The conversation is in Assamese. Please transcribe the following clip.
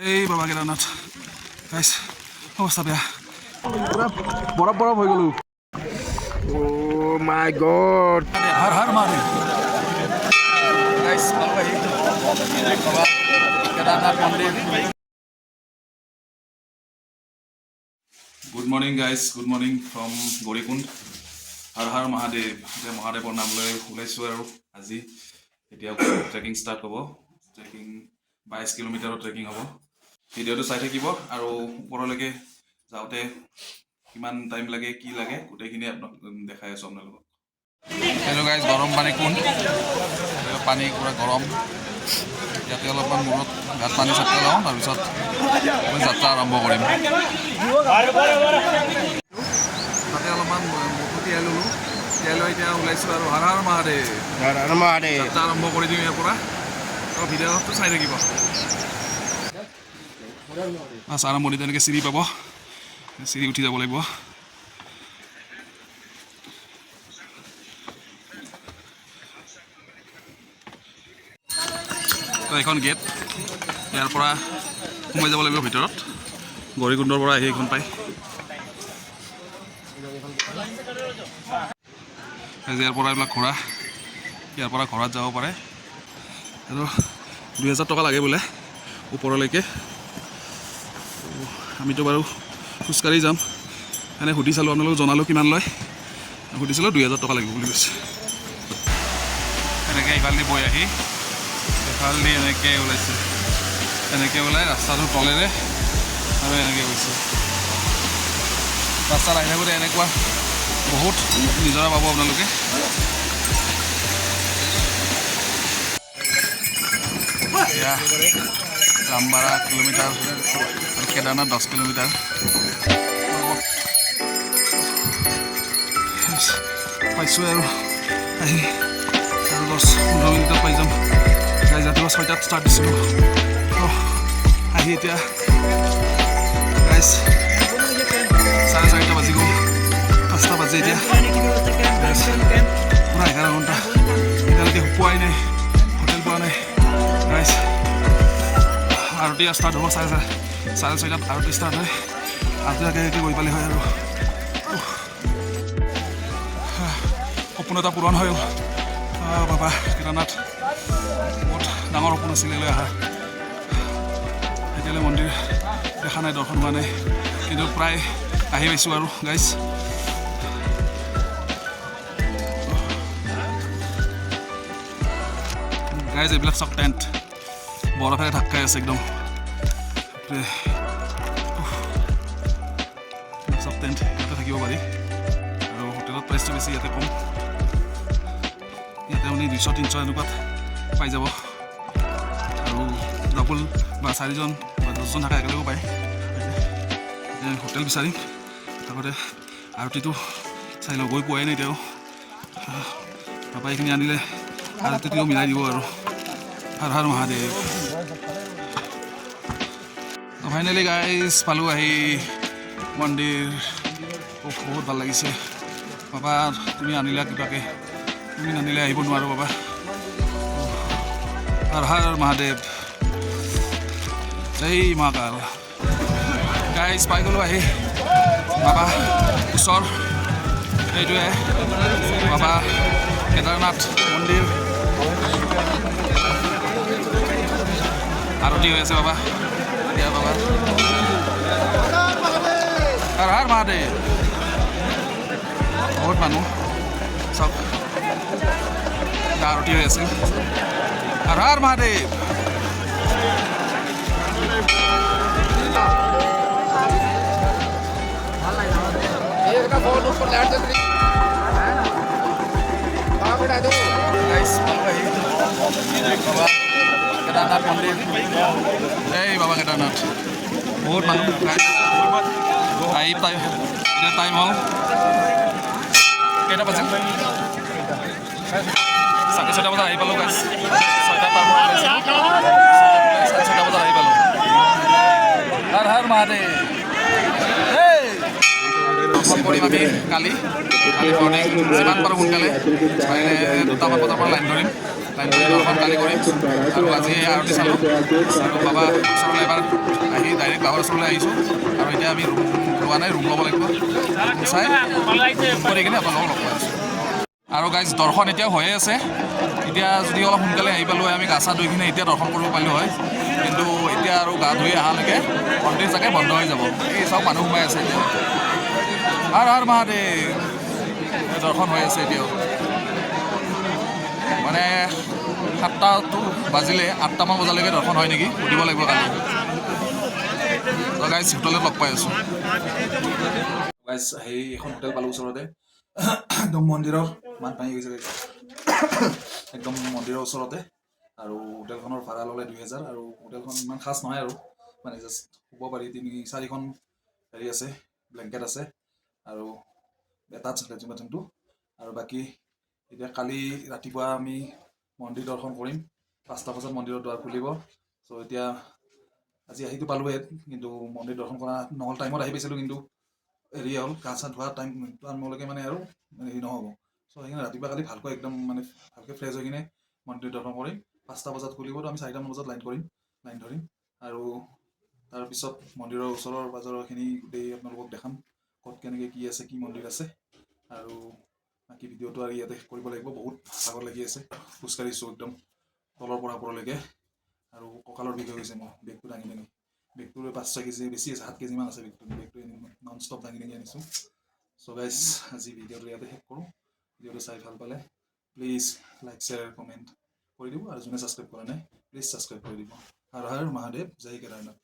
এই বাবা কেদাৰনাথ গাইছ অৱস্থা বেয়া পুৰা বৰফ হৈ গ'লো Oh my god. Har Har Mahadev গাইছ পালোহি বাবা কেদাৰনাথ মন্দিৰ good morning guys good morning from Gaurikund Har Har Mahadev এতিয়া মহাদেৱৰ নাম লৈ ওলাইছোঁ আৰু আজি এতিয়া ট্ৰেকিং ষ্টাৰ্ট হ'ব ট্ৰেকিং 22 কিলোমিটাৰৰ ট্ৰেকিং হ'ব ভিডিঅ'টো চাই থাকিব আৰু ওপৰলৈকে যাওঁতে কিমান টাইম লাগে কি লাগে গোটেইখিনি আপোনাক দেখাই আছোঁ আপোনালোকক হেল্ল' গাইজ গৰম পানী কুণ্ড পানী পুৰা গৰম ইয়াতে অলপমান মূৰত গাত পানী চাটকে লওঁ তাৰপিছত যাত্ৰা আৰম্ভ কৰিম তাতে অলপমান মূৰটো তিয়াই ল'লোঁ তিয়াই লৈ এতিয়া ওলাইছোঁ আৰু হৰ হৰ মহাদেৱ যাত্ৰা আৰম্ভ কৰি দিওঁ ইয়াৰ পৰা আৰু ভিডিঅ'টো চাই থাকিব বাছ আৰম্ভণিত এনেকৈ চিৰি পাব চিৰি উঠি যাব লাগিব এখন গেট ইয়াৰ পৰা সোমাই যাব লাগিব ভিতৰত গৌৰীকুণ্ডৰ পৰা আহি এইখন পায় ইয়াৰ পৰা এইবিলাক ঘোঁৰা ইয়াৰ পৰা ঘোঁৰাত যাব পাৰে আৰু 2000 টকা লাগে বোলে ওপৰলৈকে আমিতো বাৰু খোজকাঢ়ি যাম এনে সুধি চালোঁ আপোনালোকক জনালোঁ কিমান লয় সুধিছিলোঁ 2000 টকা লাগিব বুলি কৈছে এনেকৈ ইফালেদি বৈ আহি এফালেদি এনেকৈ ওলাইছে এনেকৈ ওলাই ৰাস্তাটোৰ তলেৰে আৰু এনেকৈ গৈছে ৰাস্তাত আহি থাকোঁতে এনেকুৱা বহুত নিজৰা পাব আপোনালোকে এয়া ৰামবাৰা কিলোমিটাৰ আৰু কেদাৰনাথ 10 কিলোমিটাৰ পাইছোঁ আৰু আহি আৰু 10-15 মিনিটত পাই যাম ৰাতিপুৱা 6টাত ষ্টাৰ্ট দিছিলোঁ আহি এতিয়া গাইজ 4:30 বাজি গ'ল 5টা বাজে এতিয়া পুৰা 11 ঘণ্টা এতিয়ালৈকে পোৱাই নাই হোটেল পোৱা নাই গাইজ আৰতি ষ্টাৰ্ট হ'ব 6:30 আৰতি ষ্টাৰ্ট হয় আৰতি আগে গৈ পালে হয় আৰু সপোন এটা পূৰণ হ'ল বাবা কেদাৰনাথ বহুত ডাঙৰ সপোন আছিলে লৈ অহা এতিয়ালৈ মন্দিৰ দেখা নাই দৰ্শন হোৱা নাই কিন্তু প্ৰায় আহি পাইছোঁ আৰু গাইজ এইবিলাক চব টেণ্ট বৰফেৰে ঢাক খাই আছে একদম চব টেণ্ট ইয়াতে থাকিব পাৰি আৰু হোটেলত প্ৰাইচটো বেছি ইয়াতে কম ইয়াতে আপুনি 200-300 এনেকুৱাত পাই যাব আৰু ডাবল বা 4জন বা 10জন থকা একেলগে পায় হোটেল বিচাৰিম আগতে আৰতিটো চাই লওঁ গৈ পোৱাই নাই তেওঁ তাৰপৰা এইখিনি আনিলে আৰতিটোও মিলাই দিব আৰু হৰ হৰ মহাদেৱ ফাইনেলি গাইজ পালোঁ আহি মন্দিৰ বহুত ভাল লাগিছে বাবা তুমি আনিলা কিবাকৈ তুমি নানিলে আহিব নোৱাৰো বাবা হৰ হৰ মহাদেৱ জয় মহাকাল গাইজ পাই গ'লোঁ আহি বাবা ওচৰ এইটোৱে বাবা কেদাৰনাথ মন্দিৰ আৰতি হৈ আছে বাবা দিয়া বাবা হৰ হৰ মহাদেৱ বহুত মানুহ চব আৰতি হৈ আছে হৰ হৰ মহাদেৱ কেদাৰনাথ মন্দিৰ এই বাবা কেদাৰনাথ বহুত মানুহ আহি এতিয়া টাইম হ'ল কেইটা বাজিল 6:30 বজাত আহি পালোঁ গাইজ 6টা পাৰ হৈ গৈছে 6:30 বজাত আহি পালোঁ হৰ হৰ মহাদেৱ দৰ্শন কৰিম আমি কালি মৰ্ণিং যিমান পাৰোঁ সোনকালে পাৰিলে 2টামান বজাৰ পৰা লাইন ধৰিম দৰ্শন কালি কৰিম আৰু আজি আৰতি চালোঁ আৰু বাবা ওচৰলৈ এবাৰ আহি ডাইৰেক্ট বাবাৰ ওচৰলৈ আহিছোঁ আৰু এতিয়া আমি ৰুম লোৱা নাই ৰুম ল'ব লাগিব চাই কৰি কিনে আপোনালোকক লগ পাই আছোঁ আৰু গাইজ দৰ্শন এতিয়াও হৈয়ে আছে এতিয়া যদি অলপ সোনকালে আহি পালোঁ হয় আমি গা চা ধুই কিনে এতিয়া দৰ্শন কৰিব পাৰিলোঁ হয় কিন্তু এতিয়া আৰু গা ধুই অহালৈকে মন্দিৰ চাগে বন্ধ হৈ যাব এই চব মানুহ সোমাই আছে এতিয়া হৰ মহাদেৱ দৰ্শন হৈ আছে এতিয়াও মানে 7টাটো বাজিলে 8টামান বজালৈকে দৰ্শন হয় নেকি সুধিব লাগিব কালি গাইজ হোটেলত লগ পাই আছোঁ গাইজ সেই এখন হোটেল পালোঁ ওচৰতে একদম মন্দিৰৰ মান ভাঙি গৈছে একদম মন্দিৰৰ ওচৰতে আৰু হোটেলখনৰ ভাড়া ল'লে 2000 আৰু হোটেলখন ইমান খাচ নহয় আৰু মানে জাষ্ট শুব পাৰি 3-4খন হেৰি আছে ব্লেংকেট আছে আৰু এটাচ লেট্ৰিন বাথৰুমটো আৰু বাকী এতিয়া কালি ৰাতিপুৱা আমি মন্দিৰ দৰ্শন কৰিম 5টা বজাত মন্দিৰৰ দুৱাৰ খুলিব চ' এতিয়া আজি আহিতো পালোঁহে কিন্তু মন্দিৰ দৰ্শন কৰা নহ'ল টাইমত আহি পাইছিলোঁ কিন্তু হেৰি হ'ল গা চা ধোৱা টাইমলৈকে মানে আৰু হেৰি নহ'ব চ' সেইকাৰণে ৰাতিপুৱা কালি ভালকৈ একদম মানে ভালকৈ ফ্ৰেছ হৈ কিনে মন্দিৰ দৰ্শন কৰিম 5টা বজাত খুলিব তো আমি 4টামান বজাত লাইন ধৰিম আৰু তাৰপিছত মন্দিৰৰ ওচৰৰ পাজৰৰখিনি গোটেই আপোনালোকক দেখাম ক'ত কেনেকৈ কি আছে কি মন্দিৰ আছে আৰু বাকী ভিডিঅ'টো আৰু ইয়াতে কৰিব লাগিব বহুত ভাগৰ লাগি আছে খোজকাঢ়িছোঁ একদম তলৰ পৰা ওপৰলৈকে আৰু কঁকালৰ বিষ হৈ গৈছে মোৰ বেগটো দাঙি বেগটোৰ 5-6 কেজি বেছি আছে 7 কেজিমান আছে বেগটো নন ষ্টপ দাঙি আনিছোঁ চ' গাইজ আজি ভিডিঅ'টো ইয়াতে শেষ কৰোঁ ভিডিঅ'টো চাই ভাল পালে প্লিজ লাইক শ্বেয়াৰ কমেণ্ট কৰি দিব আৰু যোনে ছাবস্ক্ৰাইব কৰা নাই প্লিজ ছাবস্ক্ৰাইব কৰি দিব হৰ হৰ মহাদেৱ জয় কেদাৰনাথ